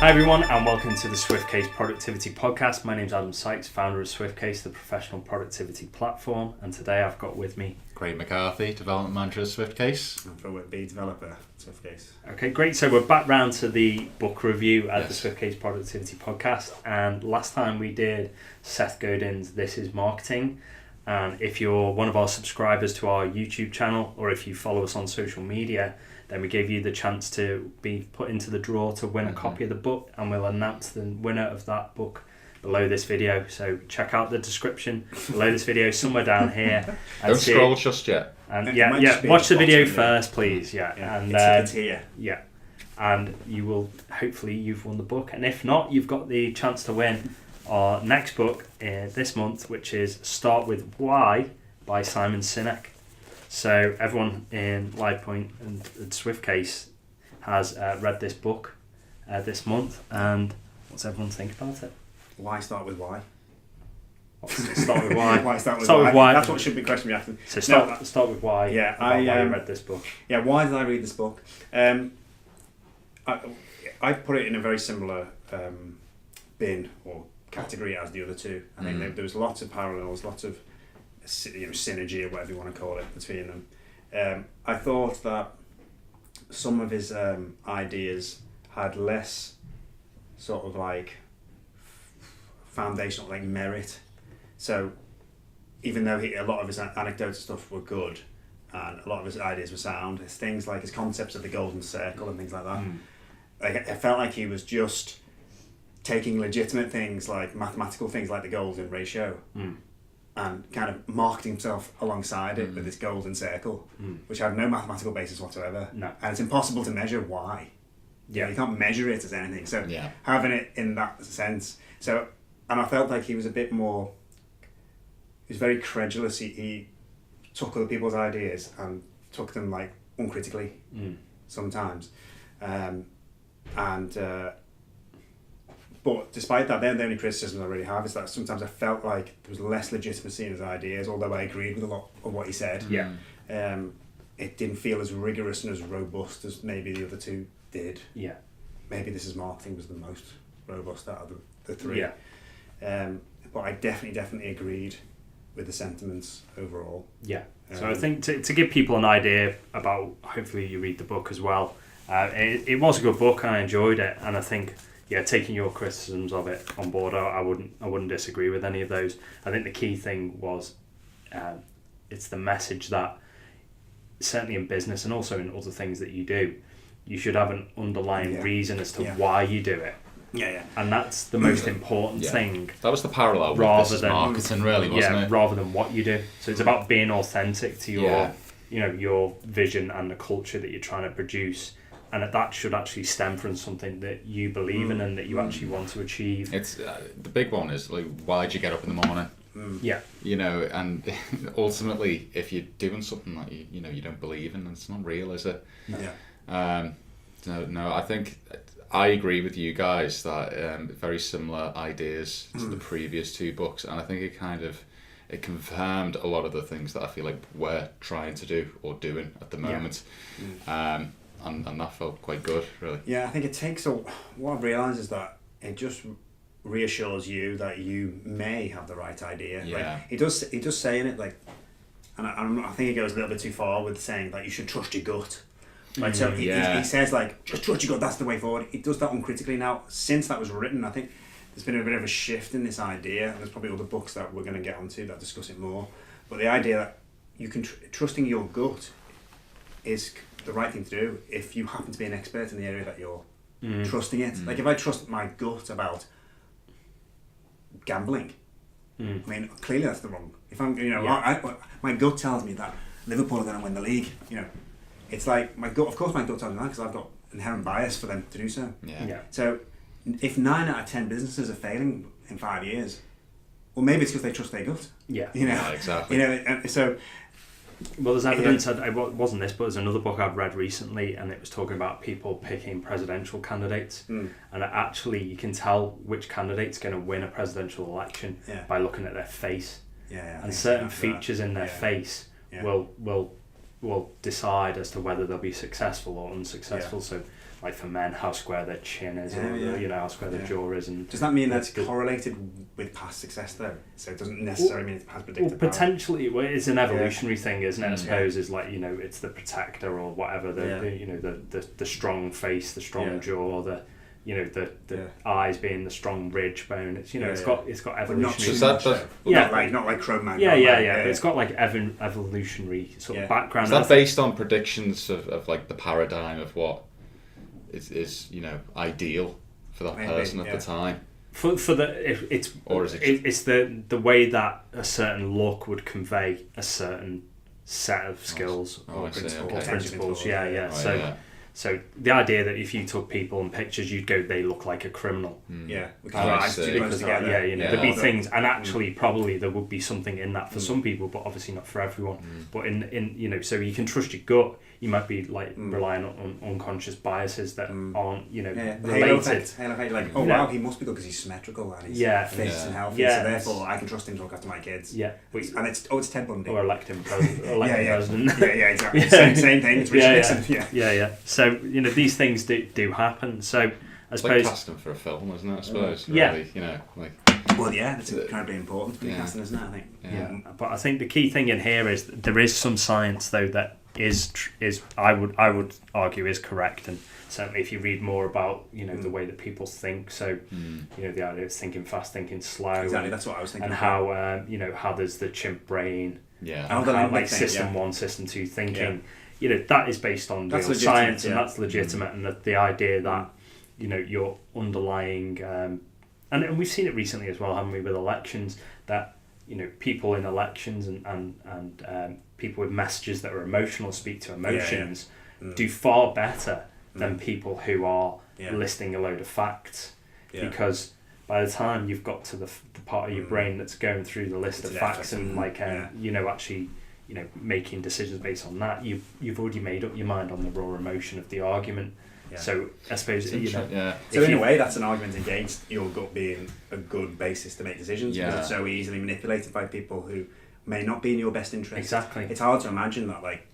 Hi everyone, and welcome to the SwiftCase Productivity Podcast. My name's Adam Sykes, founder of SwiftCase, the professional productivity platform, and today I've got with me Craig McCarthy, development manager at SwiftCase. I'm Phil Whitby, developer at SwiftCase. Okay, great. So we're back round to the book review at the SwiftCase Productivity Podcast, and last time we did Seth Godin's This Is Marketing. And if you're one of our subscribers to our YouTube channel, or if you follow us on social media, then we gave you the chance to be put into the draw to win a copy of the book, and we'll announce the winner of that book below this video. So check out the description below this video, somewhere down here. Don't scroll just yet. And watch the video first, please. And it's here. Yeah, and you will hopefully you've won the book, and if not, you've got the chance to win our next book this month, which is Start With Why by Simon Sinek. So everyone in LivePoint and SwiftCase has read this book this month, and what's everyone think about it? Why start with why? Start with why? Why start with start why? With why? That's what should be the question you're asking. So start with why. Yeah, why you read this book. Yeah, why did I read this book? I put it in a very similar bin or category as the other two. I think there was lots of parallels, lots of synergy or whatever you want to call it between them. I thought that some of his ideas had less sort of like foundational like merit. So even though a lot of his anecdotes and stuff were good and a lot of his ideas were sound, his things like his concepts of the golden circle and things like that, I felt like he was just taking legitimate things like mathematical things like the golden ratio and kind of marketing himself alongside it with this golden circle, which had no mathematical basis whatsoever. No. And it's impossible to measure why. You can't measure it as anything. So having it in that sense. So, and I felt like he was a bit more, he was very credulous. He took other people's ideas and took them like uncritically sometimes. But despite that, the only criticism I really have is that sometimes I felt like there was less legitimacy in his ideas, although I agreed with a lot of what he said. It didn't feel as rigorous and as robust as maybe the other two did. Maybe This Is Marketing was the most robust out of the three. But I definitely agreed with the sentiments overall. So I think to give people an idea about, hopefully you read the book as well, it was a good book and I enjoyed it, and I think taking your criticisms of it on board, I wouldn't disagree with any of those. I think the key thing was it's the message that certainly in business and also in other things that you do, you should have an underlying reason as to why you do it. And that's the most important thing. That was the parallel with This Is Marketing, really, wasn't it? Rather than what you do. So it's about being authentic to your your vision and the culture that you're trying to produce. And that should actually stem from something that you believe in and that you actually want to achieve. It's the big one is like, why'd you get up in the morning? And ultimately, if you're doing something that you don't believe in, it's not real, is it? No. I think I agree with you guys that very similar ideas to the previous two books, and I think it confirmed a lot of the things that I feel like we're trying to do or doing at the moment. And that felt quite good, really. Yeah, I think it takes what I've realised is that it just reassures you that you may have the right idea. Like, he does say in it, like, and I think he goes a little bit too far with saying that you should trust your gut. Right, so he says like, just trust your gut, that's the way forward. He does that uncritically. Now, since that was written, I think there's been a bit of a shift in this idea, and there's probably other books that we're going to get onto that discuss it more. But the idea that you can trusting your gut is the right thing to do if you happen to be an expert in the area that you're trusting it. Like if I trust my gut about gambling, I mean, clearly that's the wrong. If I'm, my gut tells me that Liverpool are going to win the league. It's like my gut. Of course, my gut tells me that because I've got inherent bias for them to do so. So if 9 out of 10 businesses are failing in 5 years, well, maybe it's because they trust their gut. Exactly. And so. Well, there's evidence. It wasn't this, but there's another book I've read recently, and it was talking about people picking presidential candidates, and actually you can tell which candidate's going to win a presidential election by looking at their face, and certain features in their face will decide as to whether they'll be successful or unsuccessful. So like for men, how square their chin is, or you know, how square their jaw is. And does that mean that's correlated with past success though? So it doesn't necessarily mean it has predicted. Well, potentially, it's an evolutionary thing, isn't it? I suppose is like, you know, it's the protector or whatever. The you know, the strong face, the strong jaw, the you know, the eyes being the strong ridge bone. It's, you know, it's got evolutionary. Not like Cro-Magnon. But it's got like evolutionary sort of background. Is that based on predictions of like the paradigm of what is you know, ideal for that person at the time? It's the way that a certain look would convey a certain set of skills or principles. So the idea that if you took people and pictures, you'd go, they look like a criminal. Because there'd be things, and actually probably there would be something in that for some people, but obviously not for everyone. But in you know, so you can trust your gut. You might be like relying on unconscious biases that aren't, you know, related. Halo effect, like, wow, he must be good because he's symmetrical and he's fit and healthy, so therefore I can trust him to look after my kids. And it's Ted Bundy. Or elect him president. Exactly. Same thing. It's Richard Nixon. So, you know, these things do happen. So I suppose like casting for a film, isn't it? I suppose. Really, you know, like. Well, it's incredibly important for casting, isn't it? I think. But I think the key thing in here is that there is some science though that is I would argue is correct, and certainly if you read more about, you know, the way that people think, so you know, the idea of thinking fast, thinking slow, exactly, that's what I was thinking, and how you know, how there's the chimp brain, and how like system 1, system 2 thinking, you know, that is based on real science, and that's legitimate, and the idea that, you know, your underlying and we've seen it recently as well, haven't we, with elections, that, you know, people in elections and people with messages that are emotional, speak to emotions, do far better than people who are listing a load of facts, because by the time you've got to the part of your brain that's going through the list of facts and like you know, actually, you know, making decisions based on that, you've already made up your mind on the raw emotion of the argument. So I suppose, you know, so in a way that's an argument against your gut being a good basis to make decisions, because it's so easily manipulated by people who may not be in your best interest. Exactly. It's hard to imagine that, like,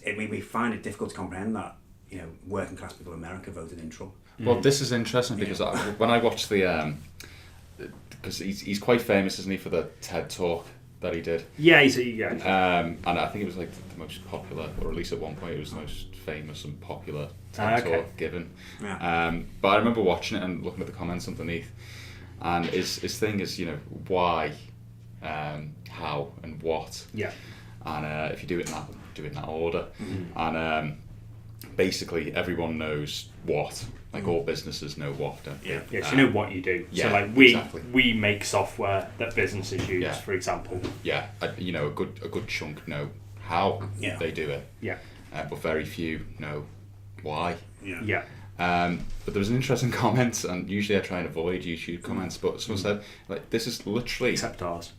we find it difficult to comprehend that, you know, working class people in America voted in Trump. Well, this is interesting because when I watched the because he's quite famous, isn't he, for the TED Talk that he did? And I think it was like the most popular, or at least at one point it was the most famous and popular TED Talk given. But I remember watching it and looking at the comments underneath, and his thing is, you know, why, how, and what. And if you do it in that order. And basically everyone knows what. Like all businesses know what, don't they? Yes, you know what you do. So like we make software that businesses use, for example. You know, a good chunk know how they do it. But very few know why. But there was an interesting comment, and usually I try and avoid YouTube comments, but someone said, like, this is literally, except ours.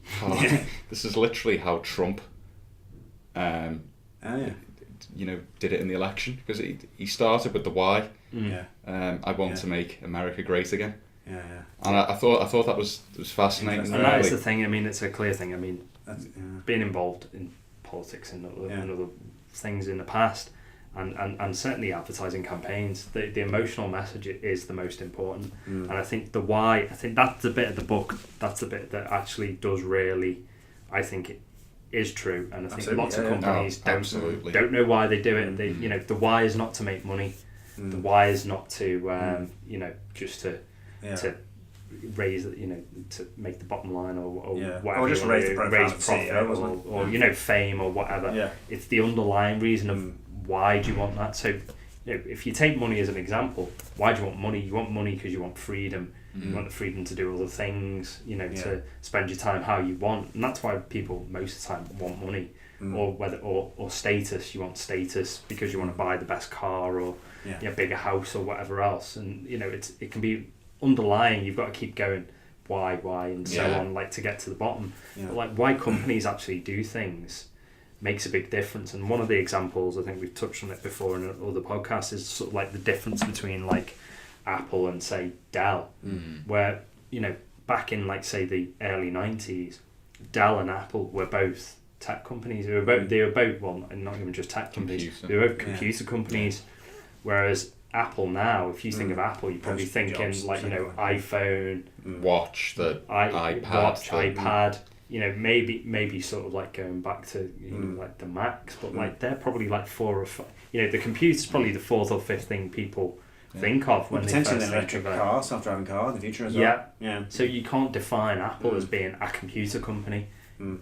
This is literally how Trump you know, did it in the election, because he started with the why. I want to make America great again. And I thought that was fascinating. And that is the thing. I mean, it's a clear thing. I mean, being involved in politics and other things in the past, and certainly advertising campaigns, the emotional message is the most important. And I think the why, I think that's the bit of the book, that's the bit that actually does really, I think it is true. And I think lots of companies don't know why they do it. They, you know, the why is not to make money. The why is not to you know, just to raise, you know, to make the bottom line or whatever, or just raise profit or you know, fame or whatever. It's the underlying reason of why do you want that. So, you know, if you take money as an example, why do you want money? You want money because you want freedom. You want the freedom to do other things, you know, to spend your time how you want, and that's why people most of the time want money, or whether or status. You want status because you want to buy the best car or a bigger house or whatever else, and you know, it can be underlying. You've got to keep going, why, and so on, like to get to the bottom. But like why companies actually do things makes a big difference. And one of the examples, I think we've touched on it before in other podcasts, is sort of like the difference between like Apple and say Dell, where, you know, back in like say the early 90s, Dell and Apple were both tech companies. They were both well, not even just tech companies. They were both computer companies. Whereas Apple now, if you think of Apple, you're probably thinking iPhone, watch, the iPad, maybe sort of like going back to like the Macs, but like they're probably like 4 or 5. The computer's probably the 4th or 5th thing people think of when they first potentially an electric car, self-driving car in the future as well. Yeah. So you can't define Apple as being a computer company.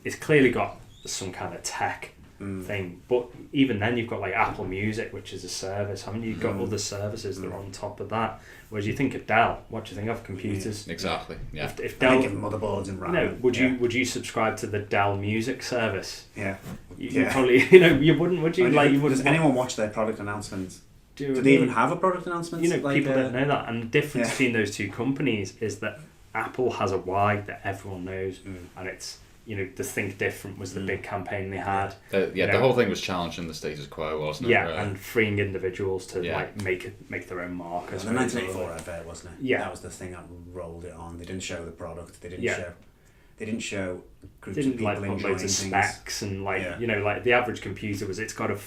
It's clearly got some kind of tech thing, but even then you've got like Apple Music, which is a service. You've got other services that are on top of that. Whereas you think of Dell, what do you think of computers? Exactly. Yeah. If Dell, I think of motherboards and RAM. Would you subscribe to the Dell Music service? Yeah. You probably you wouldn't, would you? Does anyone watch their product announcements? Do they even have a product announcement? People don't know that, and the difference between those two companies is that Apple has a why that everyone knows, and it's the Think Different was the big campaign they had. The whole thing was challenging the status quo, wasn't it? Yeah, and freeing individuals to make their own mark. The 1984 advert, wasn't it? Yeah, that was the thing that rolled it on. They didn't show the product. They didn't show groups of people enjoying loads of specs and like the average computer it's got a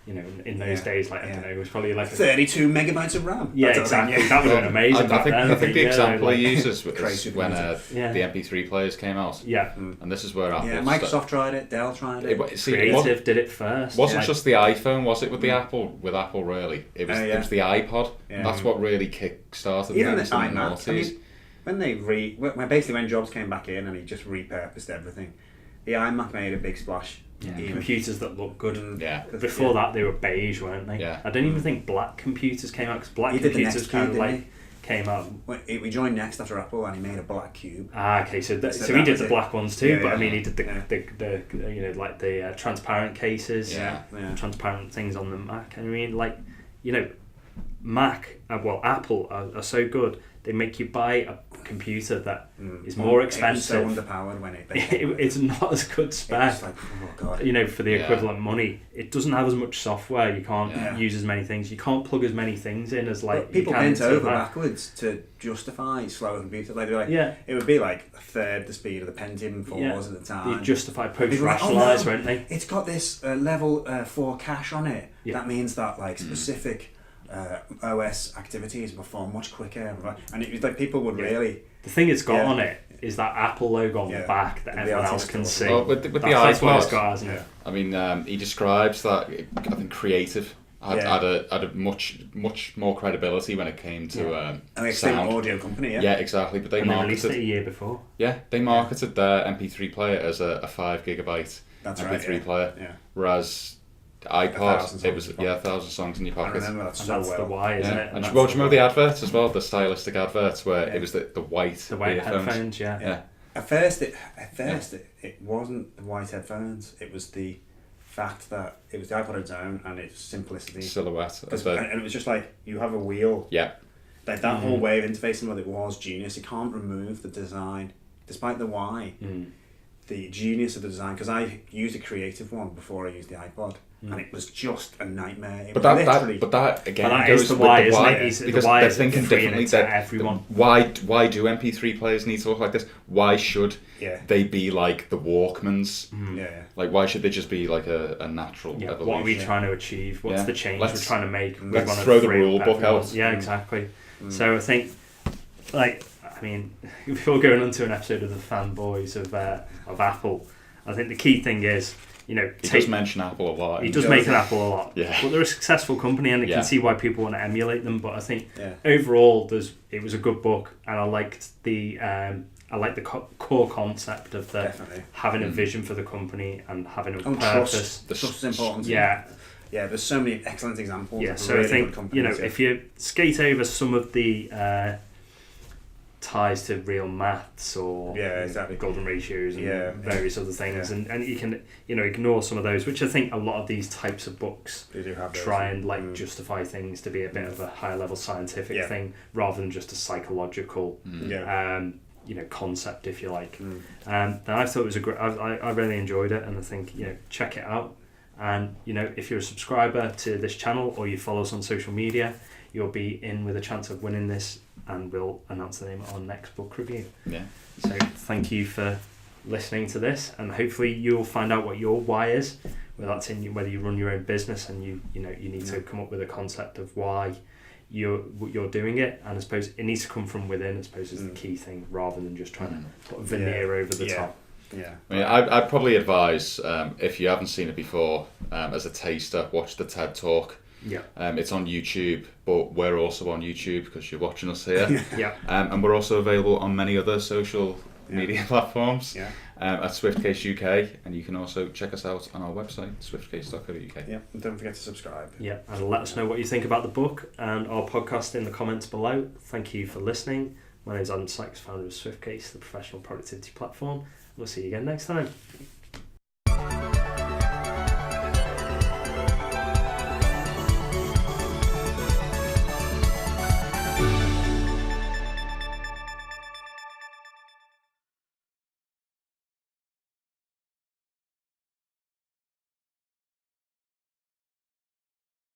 in those days, I don't know, it was probably like 32 megabytes of RAM. Yeah, exactly. That would have been amazing. I think the example he uses was when the MP3 players came out. Yeah. And this is where Apple... Yeah, Microsoft tried it, Dell tried it. Creative did it first. Wasn't just the iPhone, was it, with the Apple? With Apple, really. It was the iPod. Yeah. That's what really kick-started even the iMac. When Jobs came back in and he just repurposed everything, the iMac made a big splash. Yeah, computers that look good. Before that, they were beige, weren't they? Yeah. I don't even think black computers came out because black computers kind of came out. We joined next after Apple, and he made a black cube. Okay, so he did the black ones too, but he did the transparent cases, transparent things on the Mac. Apple are so good. They make you buy a computer that is more expensive. It was so underpowered when it's not as good spec. Like, oh God. For the equivalent money, it doesn't have as much software. You can't use as many things. You can't plug as many things in as like. But people bent over backwards to justify slower computer. It would be like a third the speed of the Pentium 4s at the time. You justify post-rationalise, weren't they? It's got this level 4 cache on it. Yeah. That means that specific. OS activities perform much quicker, and it was like people would really. The thing it's got on it is that Apple logo on the back that everyone else can see. Well, with the iPod, he describes that I think creative had a much more credibility when it came to an external audio company. Yeah, exactly. But they released it a year before. Yeah, they marketed their MP3 player as a 5 gigabyte MP3 player. Yeah. Whereas iPod, it was 1,000 songs in your pocket. I remember that so well. The why, isn't it? And do you remember the adverts as well? The stylistic adverts where it was the white headphones. Yeah. At first, it wasn't the white headphones. It was the fact that it was the iPod on its own and its simplicity, silhouette, and it was just like you have a wheel. Yeah. Like that whole way of interfacing with it was genius. You can't remove the design, despite the why. The genius of the design, because I used a creative one before I used the iPod. And it was just a nightmare. But that again goes the with why, the why, isn't it? because they're thinking differently. Everyone. Why do MP3 players need to look like this? Why should they be like the Walkmans? Like why should they just be like a natural evolution? What are we trying to achieve? What's the change we're trying to make? Let's throw the rule book out. Yeah, exactly. So I think, before going on to an episode of the fanboys of Apple, I think the key thing is. He does mention Apple a lot. He does make Apple a lot. Yeah. But they're a successful company, and you can see why people want to emulate them. But I think overall, it was a good book, and I liked the core concept of having a vision for the company and having a purpose. The trust is important. Yeah. Yeah, there's so many excellent examples. Yeah, of so really I think good companies, if you skate over some of the ties to real maths or golden ratios and various other things, and you can ignore some of those, which I think a lot of these types of books try and justify things to be a bit of a higher level scientific thing rather than just a psychological concept, if you like. And I thought it was I really enjoyed it, and I think check it out. And if you're a subscriber to this channel or you follow us on social media, you'll be in with a chance of winning this, and we'll announce the name of our next book review. Yeah. So thank you for listening to this, and hopefully you'll find out what your why is, whether that's whether you run your own business and you need to come up with a concept of why you're doing it, and I suppose it needs to come from within, I suppose, is the key thing, rather than just trying to put a veneer over the top. Yeah. I mean, I'd probably advise, if you haven't seen it before, as a taster, watch the TED Talk. Yeah. It's on YouTube, but we're also on YouTube because you're watching us here. Yeah. And we're also available on many other social media platforms. Yeah. At SwiftCase UK, and you can also check us out on our website, swiftcase.co.uk. Yeah, and don't forget to subscribe. Yeah, and let us know what you think about the book and our podcast in the comments below. Thank you for listening. My name is Adam Sykes, founder of SwiftCase, the professional productivity platform. We'll see you again next time.